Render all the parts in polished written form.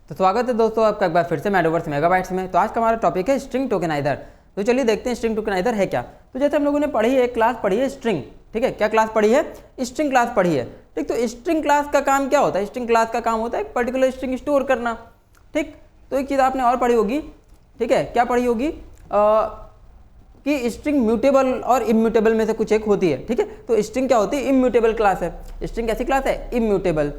तो स्वागत है दोस्तों आपका एक बार फिर से मेटावर्स मेगाबाइट्स में। तो आज का हमारा टॉपिक है स्ट्रिंग टोकेनाइजर। तो चलिए देखते हैं स्ट्रिंग टोकेनाइजर है क्या। तो जैसे हम लोगों ने पढ़ी है, एक क्लास पढ़ी है स्ट्रिंग, ठीक है। क्या क्लास पढ़ी है? स्ट्रिंग क्लास पढ़ी है, ठीक। तो स्ट्रिंग क्लास का काम क्या होता है? स्ट्रिंग क्लास का काम होता है एक पर्टिकुलर स्ट्रिंग स्टोर करना, ठीक। तो एक चीज़ आपने और पढ़ी होगी, ठीक है। क्या पढ़ी होगी? कि स्ट्रिंग म्यूटेबल और इम्यूटेबल में से कुछ एक होती है, ठीक है। तो स्ट्रिंग क्या होती है? इम्यूटेबल क्लास है। स्ट्रिंग कैसी क्लास है? इम्यूटेबल,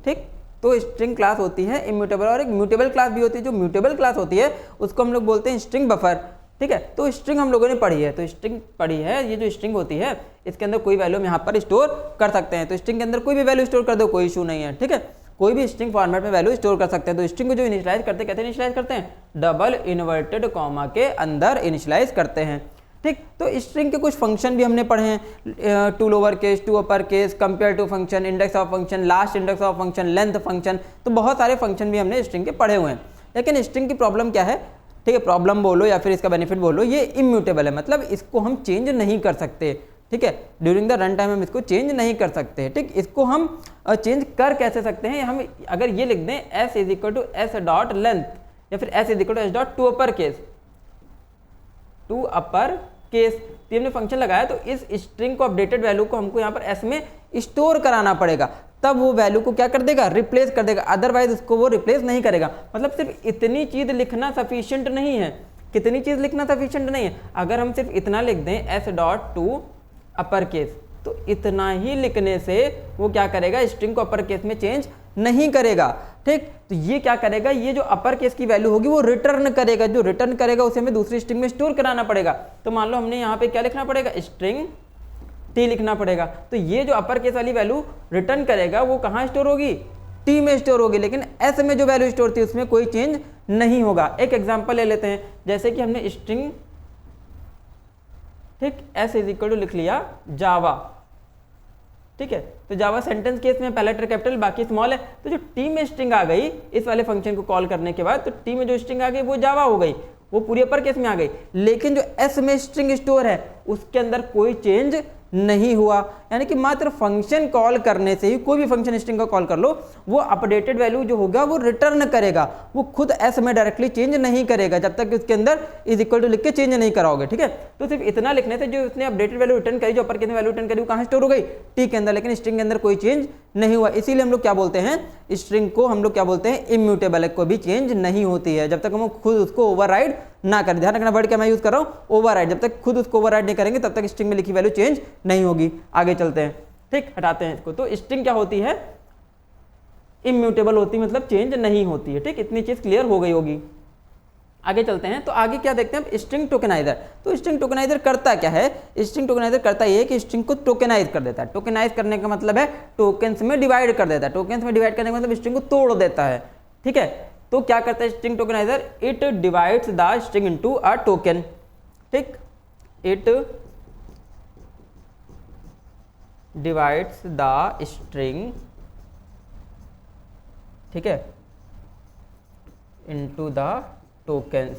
ठीक। तो स्ट्रिंग क्लास होती है इम्यूटेबल, और एक म्यूटेबल क्लास भी होती है। जो म्यूटेबल क्लास होती है उसको हम लोग बोलते हैं स्ट्रिंग बफर, ठीक है। तो स्ट्रिंग हम लोगों ने पढ़ी है, तो स्ट्रिंग पढ़ी है। ये जो स्ट्रिंग होती है इसके अंदर कोई वैल्यू हम यहाँ पर स्टोर कर सकते हैं। तो स्ट्रिंग के अंदर कोई भी वैल्यू स्टोर कर दो, कोई इशू नहीं है, ठीक है। कोई भी स्ट्रिंग फॉर्मेट में वैल्यू स्टोर कर सकते हैं। तो स्ट्रिंग को जो इनिशियलाइज करते हैं, कैसे इनिशियलाइज करते हैं? डबल इन्वर्टेड कॉमा के अंदर इनिशियलाइज करते हैं, ठीक। तो स्ट्रिंग के कुछ फंक्शन भी हमने पढ़े हैं, to lower case, to upper case, compare to function, index of function, last index of function, length function. तो बहुत सारे फंक्शन भी हमने स्ट्रिंग के पढ़े हुए हैं। लेकिन स्ट्रिंग की प्रॉब्लम क्या है, ठीक है। प्रॉब्लम बोलो या फिर इसका बेनिफिट बोलो, ये इम्यूटेबल है, मतलब इसको हम चेंज नहीं कर सकते, ठीक है। ड्यूरिंग द रन टाइम हम इसको चेंज नहीं कर सकते, ठीक। इसको हम चेंज कर कैसे सकते हैं? हम अगर ये लिख दें S is equal to S dot length, या फिर S is equal to S dot to upper case, to upper case, तो हमने फंक्शन लगाया। तो इस स्ट्रिंग को अपडेटेड वैल्यू को हमको यहाँ पर एस में स्टोर कराना पड़ेगा, तब वो वैल्यू को क्या कर देगा? रिप्लेस कर देगा। अदरवाइज उसको वो रिप्लेस नहीं करेगा। मतलब सिर्फ इतनी चीज लिखना सफिशिएंट नहीं है। कितनी चीज लिखना सफिशिएंट नहीं है? अगर हम सिर्फ इतना लिख दें S dot to upper case, तो इतना ही लिखने से वो क्या करेगा? स्ट्रिंग को अपर केस में चेंज नहीं करेगा, ठीक। तो ये क्या करेगा? ये जो अपर केस की वैल्यू होगी वो रिटर्न करेगा। जो रिटर्न करेगा उसे हमें दूसरी स्ट्रिंग में स्टोर कराना पड़ेगा। तो मान लो हमने यहाँ पे क्या लिखना पड़ेगा? स्ट्रिंग टी लिखना पड़ेगा। तो ये जो अपर केस वाली वैल्यू रिटर्न करेगा वो कहाँ स्टोर होगी? टी में स्टोर होगी। लेकिन एस में जो वैल्यू स्टोर थी उसमें कोई चेंज नहीं होगा। एक एग्जाम्पल ले लेते हैं, जैसे कि हमने स्ट्रिंग, ठीक, एस इज इक्वल टू लिख लिया जावा, ठीक है। तो जावा सेंटेंस केस में पहला लेटर कैपिटल बाकी स्मॉल है। तो जो टी में स्ट्रिंग आ गई इस वाले फंक्शन को कॉल करने के बाद, तो टी में जो स्ट्रिंग आ गई वो जावा हो गई, वो पूरी अपर केस में आ गई। लेकिन जो एस में स्ट्रिंग स्टोर है उसके अंदर कोई चेंज नहीं हुआ। यानी कि मात्र फंक्शन कॉल करने से ही, कोई भी फंक्शन स्ट्रिंग का कॉल कर लो, वो अपडेटेड वैल्यू जो होगा वो रिटर्न करेगा। वो खुद एस में डायरेक्टली चेंज नहीं करेगा जब तक कि उसके अंदर इज इक्वल टू लिख के चेंज नहीं कराओगे, ठीक है। तो सिर्फ इतना लिखने से जो उसने अपडेटेड वैल्यू रिटर्न करी, जो अपर केस में वैल्यू रिटर्न करी, वो कहाँ स्टोर हो गई? टी के अंदर। लेकिन स्ट्रिंग के अंदर कोई चेंज नहीं हुआ। इसीलिए हम लोग क्या बोलते हैं? स्ट्रिंग को हम लोग क्या बोलते हैं? इम्यूटेबल है, कोई भी चेंज नहीं होती है जब तक हम खुद उसको ओवरराइड ना करें। ध्यान रखना वर्ड क्या मैं यूज कर रहा हूँ? ओवरराइड। जब तक खुद उसको ओवरराइड नहीं करेंगे तब तक स्ट्रिंग में लिखी वैल्यू चेंज नहीं होगी। आगे चलते हैं, ठीक, हटाते हैं इसको। तो स्ट्रिंग क्या होती है? इम्यूटेबल होती है, मतलब चेंज नहीं होती है, ठीक। इतनी चीज क्लियर हो गई होगी। आगे चलते हैं। तो आगे क्या देखते हैं? String tokeniser. तो स्ट्रिंग टोकेनाइजर करता क्या है? स्ट्रिंग टोकेनाइजर करता ये है कि स्ट्रिंग को टोकेनाइज कर देता है। टोकेनाइज करने का मतलब है टोकन्स में डिवाइड कर देता है। टोकन्स में डिवाइड करने का मतलब स्ट्रिंग को तोड़ देता है, ठीक है। तो क्या करता है string tokeniser? It divides the string into a token, ठीक। इट डिवाइड्स द स्ट्रिंग, ठीक है, इनटू द टोकन्स।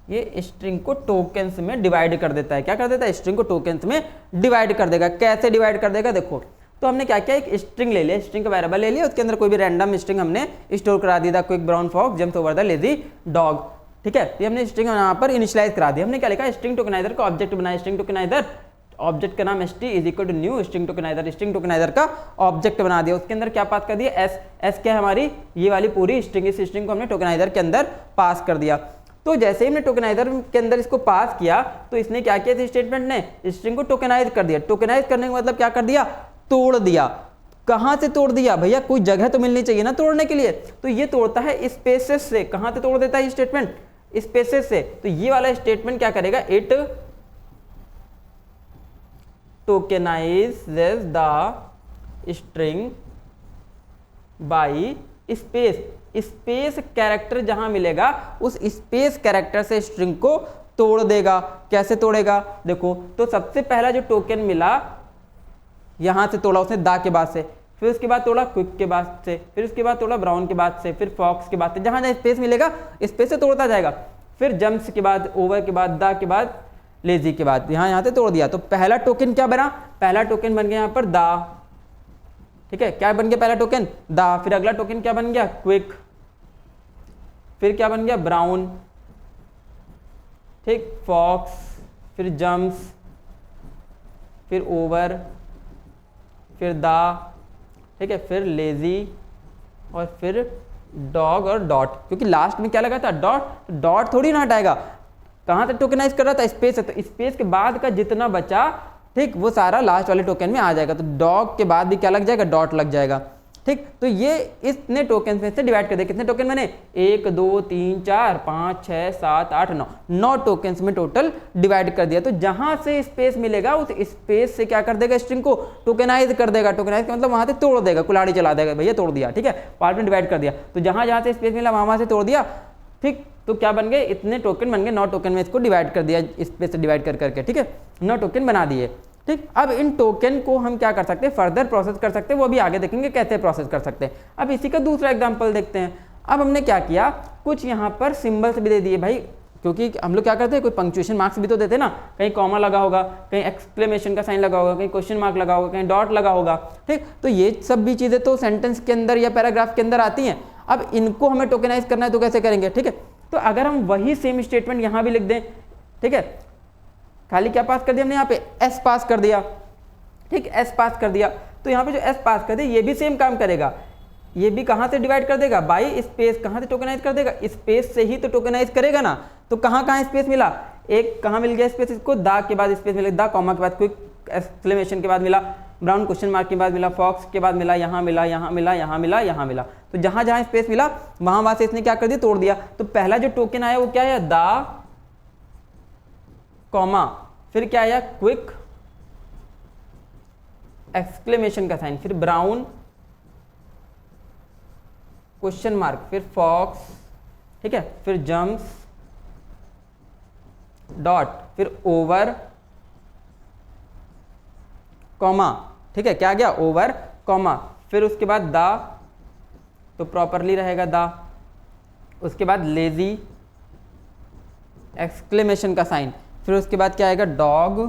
ये स्ट्रिंग को टोकन्स में डिवाइड कर देता है। क्या कर देता है? स्ट्रिंग को टोकन्स में डिवाइड कर देगा। कैसे डिवाइड कर देगा? देखो, तो हमने क्या किया? एक स्ट्रिंग ले लिया, स्ट्रिंग का वेरिएबल ले लिया, उसके अंदर कोई भी रैंडम स्ट्रिंग हमने स्टोर करा दी था। Quick brown fox jumps over the lazy dog, ठीक है। ये हमने स्ट्रिंग यहाँ पर इनिशियलाइज करा दी। हमने क्या लिखा? स्ट्रिंग टोकेनाइजर का ऑब्जेक्ट बनाया। स्ट्रिंग टोकेनाइजर ऑब्जेक्ट का नाम st is equal to new string tokenizer. String tokenizer का ऑब्जेक्ट बना दिया। उसके अंदर क्या पास कर दिया? एस। एस क्या है? हमारी ये वाली पूरी स्ट्रिंग। इस स्ट्रिंग को हमने टोकेनाइजर के अंदर पास कर दिया। तो जैसे ही हमने टोकेनाइजर के अंदर इसको पास किया तो इसने क्या किया? इस स्टेटमेंट ने स्ट्रिंग को टोकेनाइज कर दिया। टोकेनाइज करने का मतलब क्या कर दिया? तोड़ दिया। कहां से तोड़ दिया भैया? कोई जगह तो मिलनी चाहिए ना तोड़ने के लिए। तो ये तोड़ता है स्पेसेस से। कहां से तोड़ देता है ये स्टेटमेंट? स्पेसेस से। तो ये वाला स्टेटमेंट क्या करेगा? It tokenizes the string by space। Space character जहां मिलेगा उस स्पेस कैरेक्टर से स्ट्रिंग को तोड़ देगा। कैसे तोड़ेगा? देखो, तो सबसे पहला जो टोकन मिला यहां से तोड़ा उसने दा के बाद से, फिर उसके बाद तोड़ा क्विक के बाद से, फिर उसके बाद तोड़ा ब्राउन के बाद से, फिर फॉक्स के बाद से। जहां जहां स्पेस मिलेगा स्पेस से तोड़ता जाएगा। फिर जंप्स के बाद, ओवर के बाद, दा के बाद, लेजी के बाद, यहाँ से तोड़ दिया। तो पहला टोकन क्या बना? पहला टोकन बन गया यहाँ पर दा, ठीक है। क्या बन गया पहला टोकन? दा। फिर अगला टोकन क्या बन गया? क्विक। फिर क्या बन गया ब्राउन, ठीक, फॉक्स, फिर जम्प्स, फिर ओवर, फिर दा, ठीक है, फिर लेजी, और फिर डॉग और डॉट, क्योंकि लास्ट में क्या लगा था डॉट, तो डॉट थोड़ी ना हटाएगा, कहाँ से टोकनाइज कर रहा था स्पेस से, तो स्पेस के बाद का जितना बचा, ठीक, वो सारा लास्ट वाले टोकन में आ जाएगा, तो डॉग के बाद भी क्या लग जाएगा, डॉट लग जाएगा, ठीक। तो ये इतने टोकन में से डिवाइड कर दे, कितने टोकन बने, 1 2 3 4 5 6 7 8 9, 9 टोकन्स में टोटल डिवाइड कर दिया। तो जहां से स्पेस मिलेगा उस स्पेस से क्या कर देगा, स्ट्रिंग को टोकनाइज कर देगा, टोकनाइज का मतलब वहां से तोड़ देगा, कुल्हाड़ी चला देगा, भैया तोड़ दिया, ठीक है, पार्ट में डिवाइड कर दिया, तो जहां जहां से स्पेस मिला वहां से तोड़ दिया, ठीक। तो क्या बन गए, इतने टोकन बन गए, 9 टोकन में इसको डिवाइड कर दिया, स्पेस से डिवाइड कर करके, ठीक है, 9 टोकन बना दिए, ठीक। अब इन टोकन को हम क्या कर सकते हैं, फर्दर प्रोसेस कर सकते हैं, वो भी आगे देखेंगे कैसे प्रोसेस कर सकते हैं। अब इसी का दूसरा एग्जांपल देखते हैं। अब हमने क्या किया, कुछ यहाँ पर सिंबल्स भी दे दिए भाई, क्योंकि हम लोग क्या करते हैं, कोई पंक्चुएशन मार्क्स भी तो देते हैं ना, कहीं कॉमा लगा होगा, कहीं एक्सक्लेमेशन का साइन लगा होगा, कहीं क्वेश्चन मार्क लगा होगा, कहीं डॉट लगा होगा, ठीक। तो ये सब भी चीज़ें तो सेंटेंस के अंदर या पैराग्राफ के अंदर आती हैं। अब इनको हमें टोकनाइज करना है तो कैसे करेंगे, ठीक है। तो अगर हम वही सेम स्टेटमेंट यहाँ भी लिख दें, ठीक है, खाली क्या पास कर दिया हमने, यहाँ पे एस पास कर दिया, ठीक, एस पास कर दिया, तो यहाँ पे जो एस पास कर दिया ये भी सेम काम करेगा, ये भी कहाँ से डिवाइड कर देगा, बाई स्पेस, कहाँ से टोकनाइज कर देगा, स्पेस से ही तो टोकनाइज करेगा ना। तो कहाँ कहाँ स्पेस मिला, एक कहाँ मिल गया स्पेस, इसको दा के बाद स्पेस मिला, दा कॉमा के बाद क्विक एक्सक्लेमेशन के बाद मिला, ब्राउन क्वेश्चन मार्क के बाद मिला, फॉक्स के बाद मिला, यहाँ मिला, यहाँ मिला, यहाँ मिला, यहाँ मिला, तो जहाँ जहाँ स्पेस मिला वहाँ से इसने क्या कर दिया, तोड़ दिया। तो पहला जो टोकन आया वो क्या है, दा कॉमा, फिर क्या आया, क्विक एक्सक्लेमेशन का साइन, फिर ब्राउन क्वेश्चन मार्क, फिर फॉक्स, ठीक है, फिर जम्प्स, डॉट, फिर ओवर कॉमा, ठीक है, क्या गया, ओवर कॉमा, फिर उसके बाद दा, तो प्रॉपरली रहेगा दा, उसके बाद लेजी एक्सक्लेमेशन का साइन, फिर उसके बाद क्या आएगा, डॉग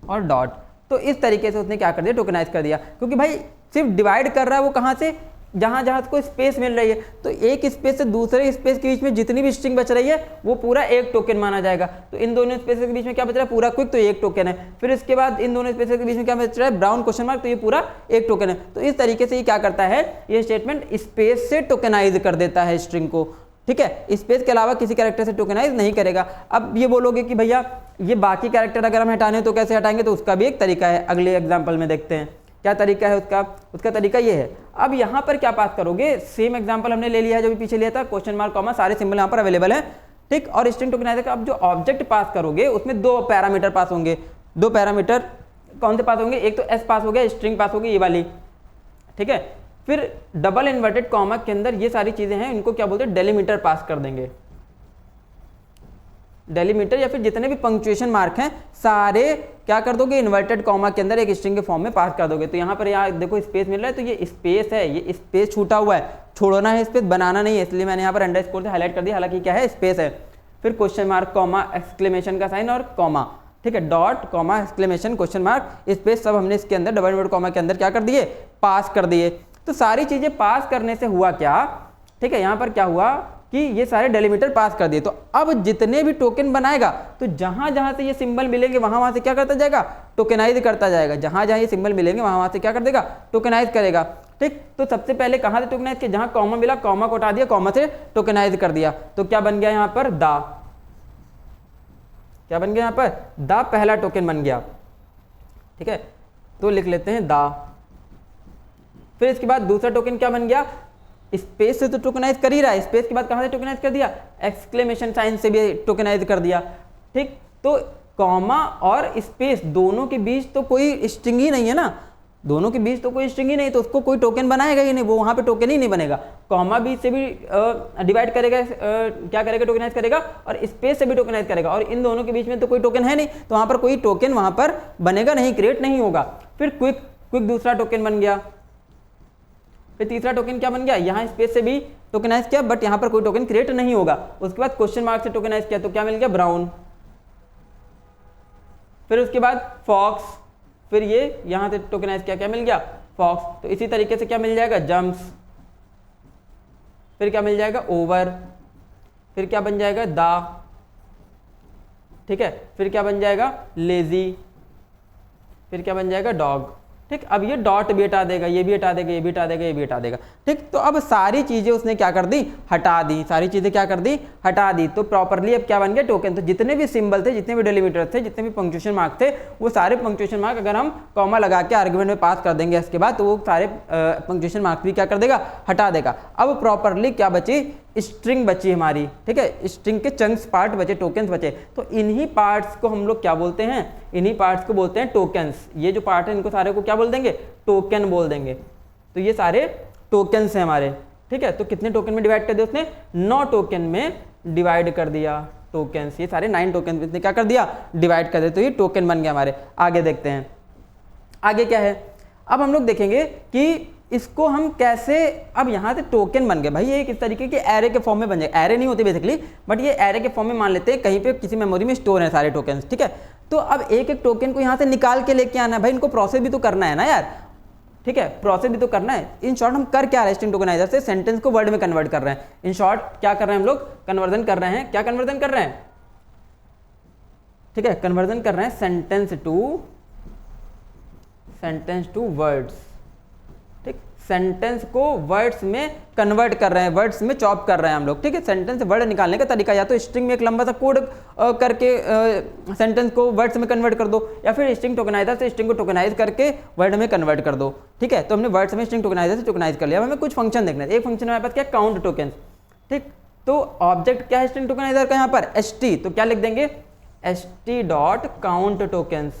और डॉट। तो इस तरीके से उसने क्या कर दिया, टोकनाइज कर दिया, क्योंकि भाई सिर्फ डिवाइड कर रहा है वो कहाँ से, जहाँ जहाँ को स्पेस मिल रही है, तो एक स्पेस से दूसरे स्पेस के बीच में जितनी भी स्ट्रिंग बच रही है वो पूरा एक टोकन माना जाएगा। तो इन दोनों स्पेस के बीच में क्या बच रहा है, पूरा क्विक, तो एक टोकन है। फिर इसके बाद इन दोनों स्पेस के बीच में क्या बच रहा है, ब्राउन क्वेश्चन मार्क, तो ये पूरा एक टोकन है। तो इस तरीके से ये क्या करता है, ये स्टेटमेंट स्पेस से टोकनाइज कर देता है स्ट्रिंग को, ठीक है, स्पेस के अलावा किसी कैरेक्टर से टोकनाइज नहीं करेगा। अब ये बोलोगे कि भैया ये बाकी कैरेक्टर अगर हम हटाने तो कैसे हटाएंगे, तो उसका भी एक तरीका है, अगले एग्जाम्पल में देखते हैं क्या तरीका है उसका तरीका ये है। अब यहाँ पर क्या पास करोगे, सेम एग्जांपल हमने ले लिया है जो भी पीछे लिया था, क्वेश्चन मार्क कॉमा, सारे सिंबल यहाँ पर अवेलेबल है, ठीक, और स्ट्रिंग टोकनाइजर का अब जो ऑब्जेक्ट पास करोगे उसमें 2 पैरामीटर पास होंगे। 2 पैरामीटर कौन से पास होंगे, एक तो एस पास हो गया, स्ट्रिंग पास होगी ये वाली, ठीक है, फिर डबल इन्वर्टेड कॉमा के अंदर ये सारी चीजें हैं, इनको क्या बोलते हैं, डेलीमीटर पास कर देंगे, डेलीमीटर या फिर जितने भी पंक्चुएशन मार्क हैं सारे क्या कर दोगे, इन्वर्टेड कॉमा के अंदर एक स्ट्रिंग के फॉर्म में पास कर दोगे। तो यहाँ पर यहाँ देखो स्पेस मिल रहा है, तो ये स्पेस है, ये स्पेस छूटा हुआ है, छोड़ना है स्पेस, बनाना नहीं है, इसलिए मैंने यहाँ पर अंडरस्कोर से हाईलाइट कर दिया, हालांकि क्या है, स्पेस है। फिर क्वेश्चन मार्क कॉमा एक्सक्लेमेशन का साइन और कॉमा, ठीक है, dot comma exclamation question mark space सब हमने इसके अंदर डबल इन्वर्टेड कॉमा के अंदर क्या कर दिए, पास कर दिए। तो सारी चीजें पास करने से हुआ क्या, ठीक है, यहाँ पर क्या हुआ कि ये सारे डेलीमीटर पास कर दिए। तो अब जितने भी टोकन बनाएगा तो जहां जहां से ये सिंबल मिलेंगे वहां से क्या करता जाएगा, टोकनाइज करता जाएगा, जहां जहां ये सिंबल मिलेंगे वहां से क्या कर देगा, टोकनाइज करेगा, ठीक। तो सबसे पहले कहां से टोकनाइज किया, जहां कॉमा मिला कॉमा को हटा दिया, कॉमा से टोकनाइज कर दिया। तो क्या बन गया यहाँ पर, दा, क्या बन गया यहाँ पर, दा पहला टोकन बन गया, ठीक है, तो लिख लेते हैं दा। फिर इसके बाद दूसरा टोकन क्या बन गया, स्पेस से तो टोकनाइज कर ही रहा है, स्पेस के बाद कहां से टोकनाइज कर दिया, एक्सक्लेमेशन साइन से भी टोकनाइज कर दिया, ठीक। तो कॉमा और स्पेस दोनों के बीच तो कोई स्ट्रिंग ही नहीं है ना, दोनों के बीच तो कोई स्ट्रिंग ही नहीं, तो उसको कोई टोकन बनाएगा ही नहीं, वो वहां पे टोकन ही नहीं बनेगा। कॉमा भी से भी डिवाइड करेगा, क्या करेगा, टोकनाइज करेगा, और स्पेस से भी टोकनाइज करेगा, और इन दोनों के बीच में तो कोई टोकन है नहीं, तो वहां पर कोई टोकन वहां पर बनेगा नहीं, क्रिएट नहीं होगा। फिर क्विक दूसरा टोकन बन गया। फिर तीसरा टोकन क्या बन गया, यहाँ स्पेस से भी टोकनाइज किया बट यहाँ पर कोई टोकन क्रिएट नहीं होगा। उसके बाद क्वेश्चन मार्क से टोकनाइज किया तो क्या मिल गया, ब्राउन। फिर उसके बाद फॉक्स, फिर ये यहाँ से टोकनाइज किया, क्या मिल गया, फॉक्स। तो इसी तरीके से क्या मिल जाएगा, जम्प्स, फिर क्या मिल जाएगा, ओवर, फिर क्या बन जाएगा, द, ठीक है, फिर क्या बन जाएगा, लेजी, फिर क्या बन जाएगा, डॉग। ठीक, अब ये डॉट भी हटा देगा, ये भी हटा देगा, ये भी हटा देगा, ये भी हटा देगा। ठीक, तो अब सारी चीजें उसने क्या कर दी, हटा दी, सारी चीजें क्या कर दी, हटा दी। तो प्रॉपरली अब क्या बन गया, टोकन। तो जितने भी सिंबल थे, जितने भी डेलिमीटर थे, जितने भी पंक्चुएशन मार्क थे, वो सारे पंक्चुएशन मार्क अगर हम कॉमा लगा के आर्गुमेंट में पास कर देंगे इसके बाद, तो वो सारे पंक्चुएशन मार्क भी क्या कर देगा, हटा देगा। अब प्रॉपरली क्या बची, स्ट्रिंग बची हमारी। ठीक है, स्ट्रिंग के चंक्स पार्ट बचे, टोकन्स बचे। तो इन्हीं पार्ट्स को हम लोग क्या बोलते हैं, इन्हीं पार्ट्स को बोलते हैं टोकन्स। ये जो पार्ट है इनको सारे को क्या बोल देंगे, टोकन बोल देंगे। तो ये सारे टोकन्स हैं हमारे। ठीक है, तो कितने टोकन में डिवाइड कर दिया उसने, 9 टोकन में डिवाइड कर दिया टोकन्स। ये सारे 9 टोकन में क्या कर दिया, डिवाइड कर दिया। तो ये टोकन बन गया हमारे। आगे देखते हैं, आगे क्या है। अब हम लोग देखेंगे कि इसको हम कैसे, अब यहाँ से टोकन बन गए भाई, ये किस तरीके के एरे के फॉर्म में बन जाए। एरे नहीं होते बेसिकली, बट ये एरे के फॉर्म में मान लेते हैं, कहीं पे किसी मेमोरी में स्टोर है सारे टोकन्स। ठीक है, तो अब एक एक टोकन को यहाँ से निकाल के लेके आना है भाई, इनको प्रोसेस भी तो करना है ना यार। ठीक है, प्रोसेस भी तो करना है। इन शॉर्ट हम कर क्या रहे हैं, स्ट्रिंग टोकनाइजर से सेंटेंस को वर्ड में कन्वर्ट कर रहे हैं। इन शॉर्ट क्या कर रहे हैं हम लोग, कन्वर्जन कर रहे हैं। क्या कन्वर्जन कर रहे हैं, ठीक है, कन्वर्जन कर रहे हैं सेंटेंस टू वर्ड्स। ठीक, सेंटेंस को वर्ड्स में कन्वर्ट कर रहे हैं, वर्ड्स में चॉप कर रहे हैं हम लोग। ठीक है, सेंटेंस से वर्ड निकालने का तरीका या तो स्ट्रिंग में एक लंबा सा कोड करके सेंटेंस को वर्ड्स में कन्वर्ट कर दो, या फिर स्ट्रिंग टोकनाइजर से स्ट्रिंग को टोकनाइज करके वर्ड में कन्वर्ट कर दो। ठीक है, तो हमने वर्ड्स में स्ट्रिंग टोकनाइजर से टोकनाइज कर लिया। अब हमें कुछ फंक्शन देखना है। एक फंक्शन हमारे पास क्या, काउंट टोकन। ठीक, तो ऑब्जेक्ट क्या है स्ट्रिंग टोकनाइजर का यहाँ पर, st। तो क्या लिख देंगे, st dot count tokens,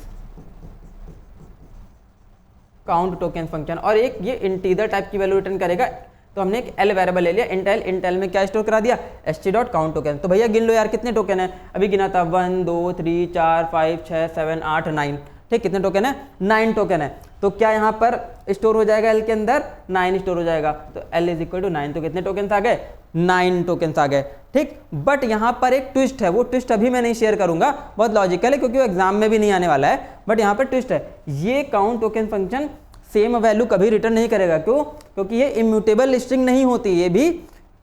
count token function. और एक ये इंटीजर टाइप की वैल्यू रिटर्न करेगा। तो हमने एक एल वेरिएबल ले लिया, इंट एल। इंट एल में क्या स्टोर करा दिया, st डॉट काउंट टोकन। तो भैया गिन लो यार कितने टोकन है, अभी गिना था 1 2 3 4 5 6 7 8 9। ठीक, कितने टोकन है, 9 टोकन है। तो क्या यहाँ पर स्टोर हो जाएगा एल के अंदर, 9 स्टोर हो जाएगा। तो एल इज इक्वल टू 9। तो कितने टोकन आ गए, 9 टोकन्स आ गए। ठीक, बट यहाँ पर एक ट्विस्ट है, वो ट्विस्ट अभी मैं नहीं शेयर करूंगा, बहुत लॉजिकल है क्योंकि वो एग्जाम में भी नहीं आने वाला है। बट यहाँ पर ट्विस्ट है, ये count token function same value कभी रिटर्न नहीं करेगा। क्यों, क्योंकि ये इम्यूटेबल स्ट्रिंग नहीं होती, ये भी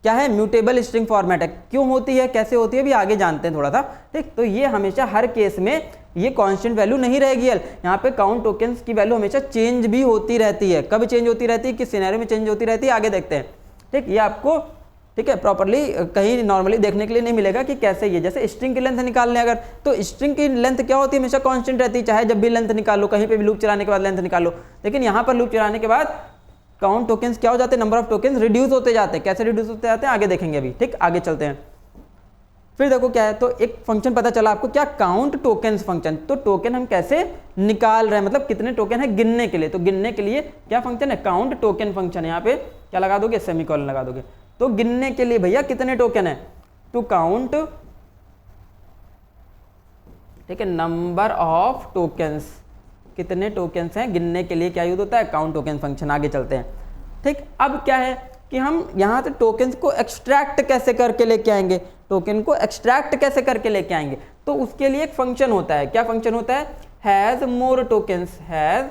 क्या है, म्यूटेबल स्ट्रिंग फॉर्मेट है। क्यों होती है, कैसे होती है, भी आगे जानते हैं थोड़ा सा। ठीक, तो ये हमेशा हर केस में ये कांस्टेंट वैल्यू नहीं रहेगी। यहाँ पे काउंट टोकन्स की वैल्यू हमेशा चेंज भी होती रहती है। कब चेंज होती रहती है, किस सिनेरियो में चेंज होती रहती है, आगे देखते हैं। ठीक, ये आपको ठीक है प्रॉपरली कहीं नॉर्मली देखने के लिए नहीं मिलेगा कि कैसे ये, जैसे स्ट्रिंग की लेंथ निकालने अगर, तो स्ट्रिंग की लेंथ क्या होती है, हमेशा कांस्टेंट रहती है। चाहे जब भी लेंथ निकालो, कहीं पे भी लूप चलाने के बाद लेंथ निकालो। लेकिन यहाँ पर लूप चलाने के बाद काउंट टोकन्स क्या हो जाते हैं, नंबर ऑफ टोकन्स रिड्यूस होते जाते हैं। कैसे रिड्यूस होते जाते हैं आगे देखेंगे अभी। ठीक, आगे चलते हैं। फिर देखो क्या है, तो एक फंक्शन पता चला आपको क्या, काउंट टोकन्स फंक्शन। तो टोकन हम कैसे निकाल रहे हैं, मतलब कितने टोकन है गिनने के लिए। तो गिनने के लिए क्या फंक्शन है, काउंट टोकन फंक्शन। यहाँ पे क्या लगा दोगे, सेमीकोलन लगा दोगे। तो गिनने के लिए भैया कितने टोकन है, टू काउंट, ठीक है, नंबर ऑफ टोकन्स, कितने टोकन्स हैं गिनने के लिए क्या यूज होता है, काउंट टोकन फंक्शन। आगे चलते हैं। ठीक, अब क्या है कि हम यहाँ से टोकन्स को एक्सट्रैक्ट कैसे करके लेके आएंगे, टोकन को एक्सट्रैक्ट कैसे करके लेके आएंगे। तो उसके लिए एक फंक्शन होता है। क्या फंक्शन होता है, has more tokens, has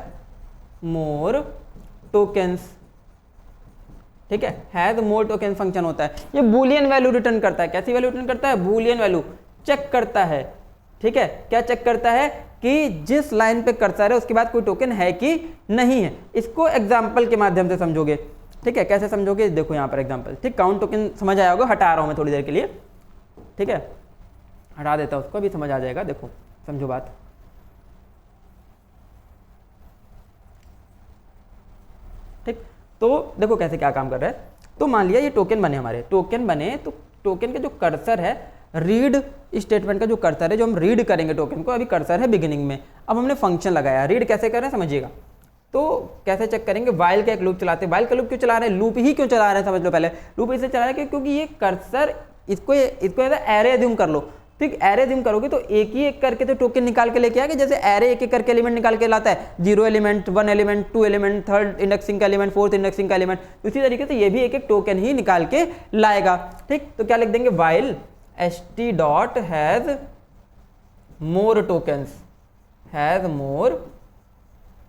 more tokens. ठीक है, हैज मोर टोकन फंक्शन होता है। ये बूलियन वैल्यू रिटर्न करता है। कैसी वैल्यू रिटर्न करता है, बूलियन वैल्यू चेक करता है। ठीक है, क्या चेक करता है कि जिस लाइन पे कर्सर है उसके बाद कोई टोकन है कि नहीं है। इसको एग्जांपल के माध्यम से समझोगे। ठीक है, कैसे समझोगे, देखो यहाँ पर एग्जांपल। ठीक, काउंट टोकन समझ आया होगा, हटा रहा हूँ मैं थोड़ी देर के लिए। ठीक है, हटा देता हूँ उसको, अभी समझ आ जाएगा। देखो समझो बात। ठीक, तो देखो कैसे क्या काम कर रहा है। तो मान लिया ये टोकन बने, हमारे टोकन बने, तो टोकन का जो कर्सर है, रीड स्टेटमेंट का जो कर्सर है, जो हम रीड करेंगे टोकन को, अभी कर्सर है बिगिनिंग में। अब हमने फंक्शन लगाया, रीड कैसे कर रहे हैं समझिएगा। तो कैसे चेक करेंगे, वाइल का एक लूप चलाते हैं। वाइल का लूप क्यों चला रहे हैं, लूप ही क्यों चला रहे हैं समझ लो पहले। लूप इसलिए चला रहे हैं क्योंकि ये कर्सर, इसको एरे अज्यूम कर लो। ठीक, एरे अज्यूम करोगे तो एक ही एक करके तो टोकन निकाल के लेके आएगा। जैसे एरे एक एक करके एलिमेंट निकाल के लाता है, 0 element, 1 element, 2 element, 3rd indexing का एलिमेंट, 4th इंडेक्सिंग का एलिमेंट। उसी तरीके से ये भी एक एक टोकन ही निकाल के लाएगा। ठीक, तो क्या लिख देंगे, while st dot has more tokens, has more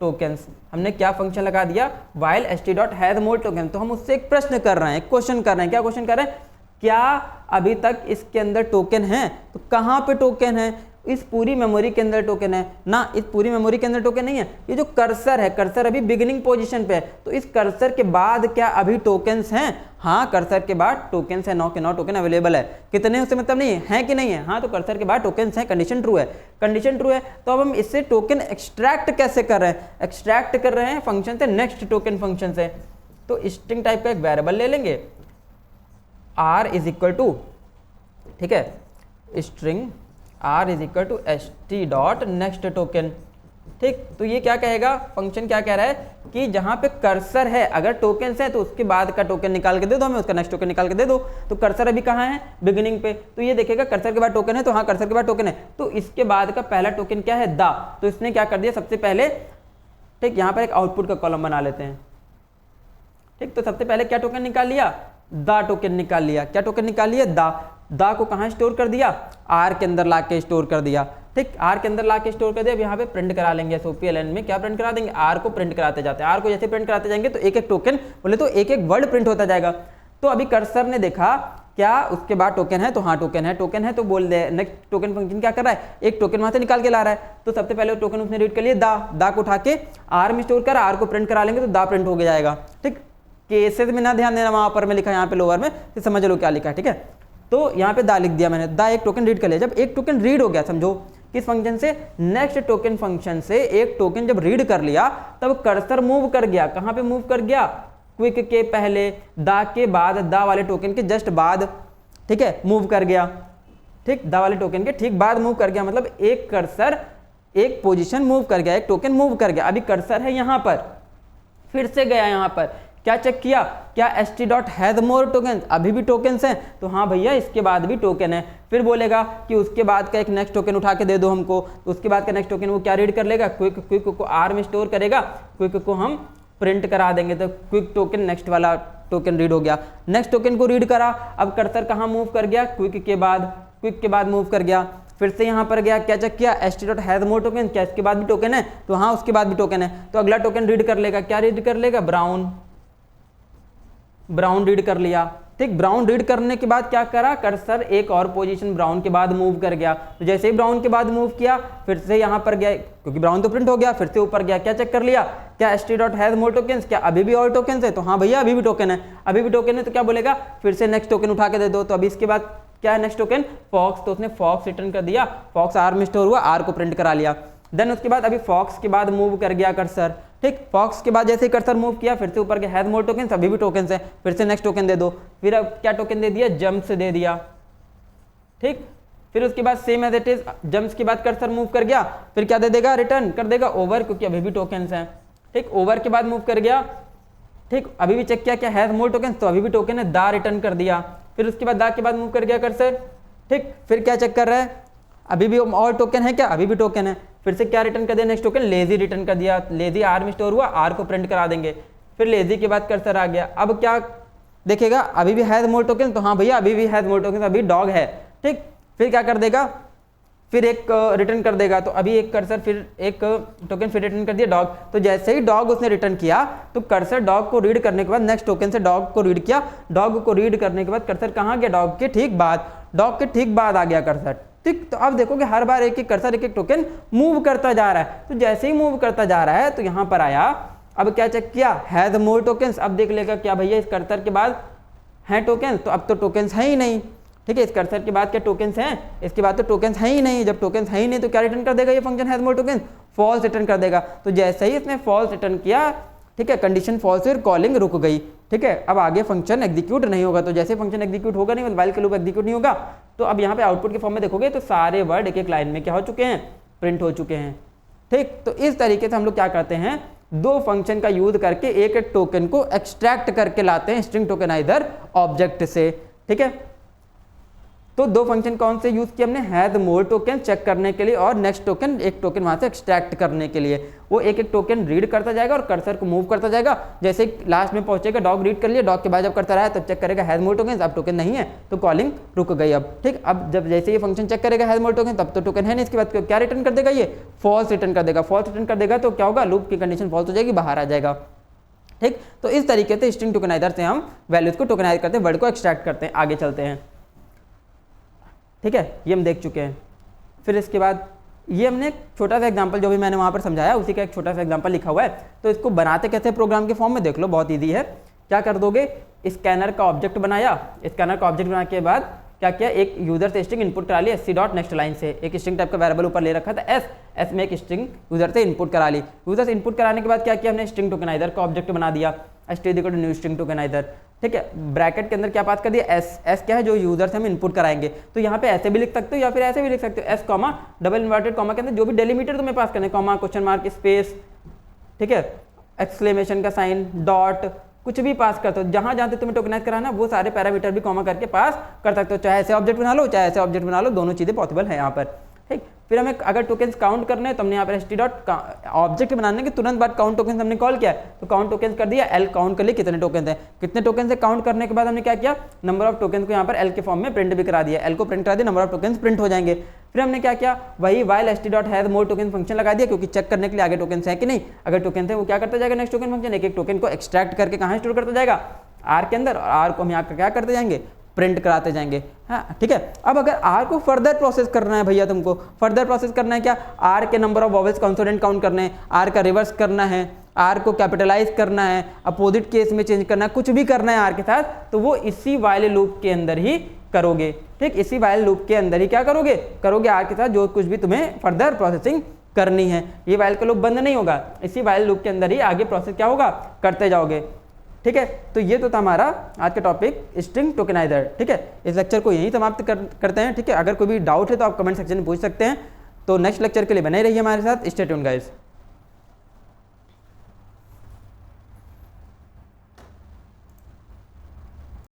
tokens. हमने क्या फंक्शन लगा दिया, while st dot has more token. तो हम उससे एक प्रश्न कर रहे हैं, क्वेश्चन कर रहे हैं। क्या क्वेश्चन कर रहे हैं, क्या अभी तक इसके अंदर टोकन है, तो कहाँ पे टोकन है, इस पूरी मेमोरी के अंदर टोकन है ना, इस पूरी मेमोरी के अंदर टोकन नहीं है। ये जो कर्सर है, कर्सर अभी बिगिनिंग पोजीशन पे है, तो इस कर्सर के बाद क्या अभी टोकन्स हैं, हाँ कर्सर के बाद टोकन्स है, 9 के 9 टोकन अवेलेबल है। कितने उससे मतलब नहीं है कि नहीं है, हाँ तो कर्सर के बाद टोकन्स हैं, कंडीशन ट्रू है, कंडीशन ट्रू है। तो अब हम इससे टोकन एक्सट्रैक्ट कैसे कर रहे हैं, एक्सट्रैक्ट कर रहे हैं फंक्शन से, नेक्स्ट टोकन फंक्शन से। तो स्ट्रिंग टाइप का एक वेरिएबल ले लेंगे r इज इक्वल टू, ठीक है, string r is equal to st dot next token. ठीक, तो ये क्या कहेगा, फंक्शन क्या कह रहा है कि जहां पे कर्सर है, अगर टोकन्स है तो उसके बाद का टोकन निकाल के दे दो हमें, उसका नेक्स्ट टोकन निकाल के दे दो। तो कर्सर अभी कहाँ है, बिगिनिंग पे, तो ये देखेगा कर्सर के बाद टोकन है, तो हाँ कर्सर के बाद टोकन है, तो इसके बाद का पहला टोकन क्या है, दा। तो इसने क्या कर दिया, सबसे पहले, ठीक, यहाँ पर एक आउटपुट का कॉलम बना लेते हैं। ठीक, तो सबसे पहले क्या टोकन निकाल लिया, दा टोकन निकाल लिया। क्या टोकन निकाल लिया, दा को कहाँ स्टोर कर दिया, आर के अंदर ला के स्टोर कर दिया। ठीक, आर के अंदर ला के स्टोर कर दिया। अब यहाँ पे प्रिंट करा लेंगे, SOPLN में क्या प्रिंट करा देंगे, आर को प्रिंट कराते जाते हैं। आर को जैसे प्रिंट कराते जाएंगे तो एक एक टोकन, बोले तो एक एक वर्ड प्रिंट होता जाएगा। तो अभी कर्सर ने देखा क्या उसके बाद टोकन है, तो हाँ टोकन है, टोकन है, तो बोल दे नेक्स्ट टोकन फंक्शन क्या कर रहा है, एक टोकन वहां से निकाल के ला रहा है। तो सबसे पहले टोकन उसने रीड कर लिया, दा को उठा के आर में स्टोर कर, आर को प्रिंट करा लेंगे तो दा प्रिंट हो जाएगा। ठीक, केसेस में ना ध्यान देना, वहां पर में लिखा है, यहाँ पे लोअर में, तो समझ लो क्या लिखा है। ठीक है, तो यहाँ पे दा लिख दिया मैंने, दा एक टोकन रीड कर लिया। जब एक टोकन रीड हो गया, समझो किस फंक्शन से, नेक्स्ट टोकन फंक्शन से एक टोकन जब रीड कर लिया, तब कर्सर मूव कर गया, कहाँ पे मूव कर गया, क्विक के पहले, दा के बाद, दा वाले टोकन के जस्ट बाद, ठीक है, मूव कर गया। ठीक, दा वाले टोकन के ठीक बाद मूव कर गया, मतलब एक कर्सर एक पोजीशन मूव कर गया, एक टोकन मूव कर गया। अभी कर्सर है यहाँ पर, फिर से गया यहाँ पर, क्या चेक किया, क्या st dot has more token, अभी भी टोकन्स हैं, तो हाँ भैया इसके बाद भी टोकन है। फिर बोलेगा कि उसके बाद का एक नेक्स्ट टोकन उठा के दे दो हमको, तो उसके बाद का नेक्स्ट टोकन वो क्या रीड कर लेगा, क्विक को आर में स्टोर करेगा, क्विक को हम प्रिंट करा देंगे, तो क्विक टोकन नेक्स्ट वाला टोकन रीड हो गया। नेक्स्ट टोकन को रीड करा, अब कर्सर कहाँ मूव कर गया, क्विक के बाद मूव कर गया। फिर से यहाँ पर गया, क्या चेक किया, st dot has more token, क्या इसके बाद भी टोकन है, तो हाँ उसके बाद भी टोकन है। तो अगला टोकन रीड कर लेगा, क्या रीड कर लेगा, ब्राउन रीड कर लिया। ठीक, ब्राउन रीड करने के बाद क्या करा, कर्सर एक और पोजीशन ब्राउन के बाद मूव कर गया। तो जैसे ही ब्राउन के बाद मूव किया, फिर से यहाँ पर गया, क्योंकि ब्राउन तो प्रिंट हो गया, फिर से ऊपर गया, क्या चेक कर लिया, क्या st dot has more tokens, क्या अभी भी और टोकन्स है, तो हाँ भैया अभी भी टोकन है, अभी भी टोकन है। तो क्या बोलेगा, फिर से नेक्स्ट टोकन उठा के दे दो। तो अभी इसके बाद क्या है नेक्स्ट टोकन, फॉक्स, तो उसने फॉक्स रिटर्न कर दिया, फॉक्स आर में स्टोर हुआ, आर को प्रिंट करा लिया। देन उसके बाद अभी फॉक्स के बाद मूव कर गया कर्सर। ठीक, फॉक्स के बाद जैसे ही कर्सर मूव किया, फिर से ऊपर के हैज मोर टोकन्स, अभी भी टोकन्स है, फिर से नेक्स्ट टोकन दे दो। फिर अब क्या टोकन दे दिया, जंप्स दे दिया। ठीक, फिर उसके बाद same as it is, jumps के बाद कर्सर मूव कर गया, फिर क्या दे देगा, रिटर्न कर देगा ओवर, क्योंकि अभी भी टोकन्स हैं। ठीक, ओवर के बाद मूव कर गया, ठीक, अभी भी चेक किया क्या हैज मोर टोकन्स, तो अभी भी टोकन है, दा रिटर्न कर दिया। फिर उसके बाद दा के बाद मूव कर गया कर्सर। ठीक, फिर क्या चेक कर रहा है, अभी भी और टोकन है क्या, अभी भी टोकन है। फिर से क्या रिटर्न कर दिया, नेक्स्ट टोकन लेजी रिटर्न कर दिया, लेजी आर में स्टोर हुआ, आर को प्रिंट करा देंगे। फिर लेजी के बाद कर्सर आ गया, अब क्या देखेगा, अभी भी हैज मोर टोकन, तो हाँ भैया अभी भी हैज मोर टोकन, अभी डॉग है। ठीक, फिर क्या कर देगा, फिर एक रिटर्न कर देगा, तो अभी एक कर्सर, फिर एक टोकन फिर रिटर्न कर दिया डॉग। तो जैसे ही डॉग उसने रिटर्न किया, तो कर्सर डॉग को रीड करने के बाद नेक्स्ट टोकन से डॉग को रीड किया, डॉग को रीड करने के बाद कर्सर कहाँ गया, डॉग के ठीक बाद, डॉग के ठीक बाद आ गया कर्सर। ठीक, तो अब देखो कि हर बार एक एक कर्सर एक एक टोकन मूव करता जा रहा है। तो जैसे ही मूव करता जा रहा है, तो यहाँ पर आया, अब क्या चेक किया, हैज मोर टोकन्स, अब देख लेगा क्या भैया इस कर्सर के बाद हैं टोकन्स, तो अब तो टोकन्स है ही नहीं। ठीक है, इस कर्सर के बाद क्या टोकन्स हैं, इसके बाद तो टोकन्स है ही नहीं। जब टोकन्स है ही नहीं तो क्या रिटर्न कर देगा ये function has more tokens, false return कर देगा। तो जैसे ही इसने फॉल्स रिटर्न किया, ठीक है, कंडीशन फॉल्स, फिर कॉलिंग रुक गई। ठीक है, अब आगे फंक्शन एग्जीक्यूट नहीं होगा। तो जैसे फंक्शन एग्जीक्यूट होगा नहीं, व्हाइल का लूप एग्जीक्यूट नहीं होगा। तो अब यहाँ पे आउटपुट के फॉर्म में देखोगे तो सारे वर्ड एक एक लाइन में क्या हो चुके हैं, प्रिंट हो चुके हैं। ठीक, तो इस तरीके से हम लोग क्या करते हैं, दो फंक्शन का यूज करके एक एक टोकन को एक्सट्रैक्ट करके लाते हैं स्ट्रिंग टोकेनाइजर ऑब्जेक्ट से। ठीक है, तो दो फंक्शन कौन से यूज़ किए हमने, हैज मोर टोकन चेक करने के लिए और नेक्स्ट टोकन, एक टोकन वहाँ से एक्सट्रैक्ट करने के लिए। वो एक एक टोकन रीड करता जाएगा और कर्सर को मूव करता जाएगा, जैसे लास्ट में पहुंचेगा डॉग रीड कर लिया, डॉग के बाद जब करता रहा तब चेक करेगा हैज मोर टोकन, अब टोकन नहीं है तो कॉलिंग रुक गई। अब ठीक, अब जब जैसे ये फंक्शन चेक करेगा हैज मोर टोकन, तब तो टोकन है नहीं, इसके बाद क्या रिटर्न कर देगा, ये फॉल्स रिटर्न कर देगा। फॉल्स रिटर्न कर देगा तो क्या होगा, लूप की कंडीशन फॉल्स हो जाएगी, बाहर आ जाएगा। ठीक, तो इस तरीके से स्ट्रिंग टोकनाइजर से हम वैल्यूज को टोकनाइज करते हैं, वर्ड को एक्सट्रैक्ट करते हैं। आगे चलते हैं, ठीक है, ये हम देख चुके हैं। फिर इसके बाद ये हमने एक छोटा सा एग्जांपल जो भी मैंने वहाँ पर समझाया उसी का एक छोटा सा एग्जांपल लिखा हुआ है, तो इसको बनाते कैसे प्रोग्राम के फॉर्म में देख लो, बहुत ईजी है। क्या कर दोगे, स्कैनर का ऑब्जेक्ट बनाया, स्कैनर का ऑब्जेक्ट बनाने के बाद क्या किया, एक यूजर से स्ट्रिंग इनपुट करा ली sc डॉट नेक्स्ट लाइन से, एक स्ट्रिंग टाइप का वेरिएबल ऊपर ले रखा था एस में एक स्ट्रिंग यूजर से इनपुट करा ली। यूजर से इनपुट कराने के बाद क्या किया हमने, स्ट्रिंग टोकनाइजर का ऑब्जेक्ट बना दिया, न्यू स्ट्रिंग टोकनाइजर। ठीक है, ब्रैकेट के अंदर क्या पास कर दिया, एस क्या है, जो यूजर से हम इनपुट कराएंगे। तो यहाँ पे ऐसे भी लिख सकते हो या फिर ऐसे भी लिख सकते हो, S comma double inverted comma के अंदर जो भी डेलीमीटर तुम्हें पास करने, कॉमा, क्वेश्चन मार्क, स्पेस, ठीक है, एक्सक्लेमेशन का साइन, डॉट, कुछ भी पास करते हो। जहां जहां तुम्हें टोकनाइज कराना वो सारे पैरामीटर भी कॉमा करके पास कर सकते हो, चाहे ऐसे ऑब्जेक्ट बना लो चाहे ऐसे ऑब्जेक्ट बना लो, दोनों चीजें पॉसिबल है यहाँ पर। ठीक, फिर हमें अगर टोकन्स काउंट करने हैं तो हमने यहाँ पर st डॉट ऑब्जेक्ट बनाने के तुरंत बाद काउंट टोकन्स हमने कॉल किया, तो काउंट टोकन्स कर दिया, एल काउंट कर लिए कितने टोकन्स हैं, कितने टोकन से काउंट करने के बाद हमने क्या किया, नंबर ऑफ टोकन्स को यहाँ पर एल के फॉर्म में प्रिंट भी करा दिया, एल को प्रिंट करा दिया, नंबर ऑफ टोकन्स प्रिंट हो जाएंगे। फिर हमने क्या किया, वही while st dot has more token function लगा दिया, क्योंकि चेक करने के लिए आगे टोकन्स है कि नहीं, अगर टोकन्स है वो क्या करता जाएगा, नेक्स्ट टोकन फंक्शन एक एक टोकन को एक्सट्रैक्ट करके कहाँ स्टोर करता जाएगा, आर के अंदर, और आर को हम यहाँ क्या करते जाएंगे, प्रिंट कराते जाएंगे। हाँ ठीक है, अब अगर आर को फर्दर प्रोसेस करना है भैया, तुमको फर्दर प्रोसेस करना है क्या, आर के number of vowels consonant count करने हैं, आर का रिवर्स करना है, आर को कैपिटलाइज करना है, अपोजिट केस में चेंज करना है, कुछ भी करना है आर के साथ, तो वो इसी वाइल लूप के अंदर ही करोगे। ठीक, इसी वाइल लूप के अंदर ही क्या करोगे आर के साथ जो कुछ भी तुम्हें फर्दर प्रोसेसिंग करनी है। ये वाइल का लूप बंद नहीं होगा, इसी वाइल लूप के अंदर ही आगे प्रोसेस क्या होगा, करते जाओगे। ठीक है, तो ये तो था हमारा आज का टॉपिक स्ट्रिंग टोकनाइजर। ठीक है, इस लेक्चर को यहीं समाप्त करते हैं। ठीक है, अगर कोई भी डाउट है तो आप कमेंट सेक्शन में पूछ सकते हैं। तो नेक्स्ट लेक्चर के लिए बने रहिए हमारे साथ, स्टे ट्यून्ड गाइस।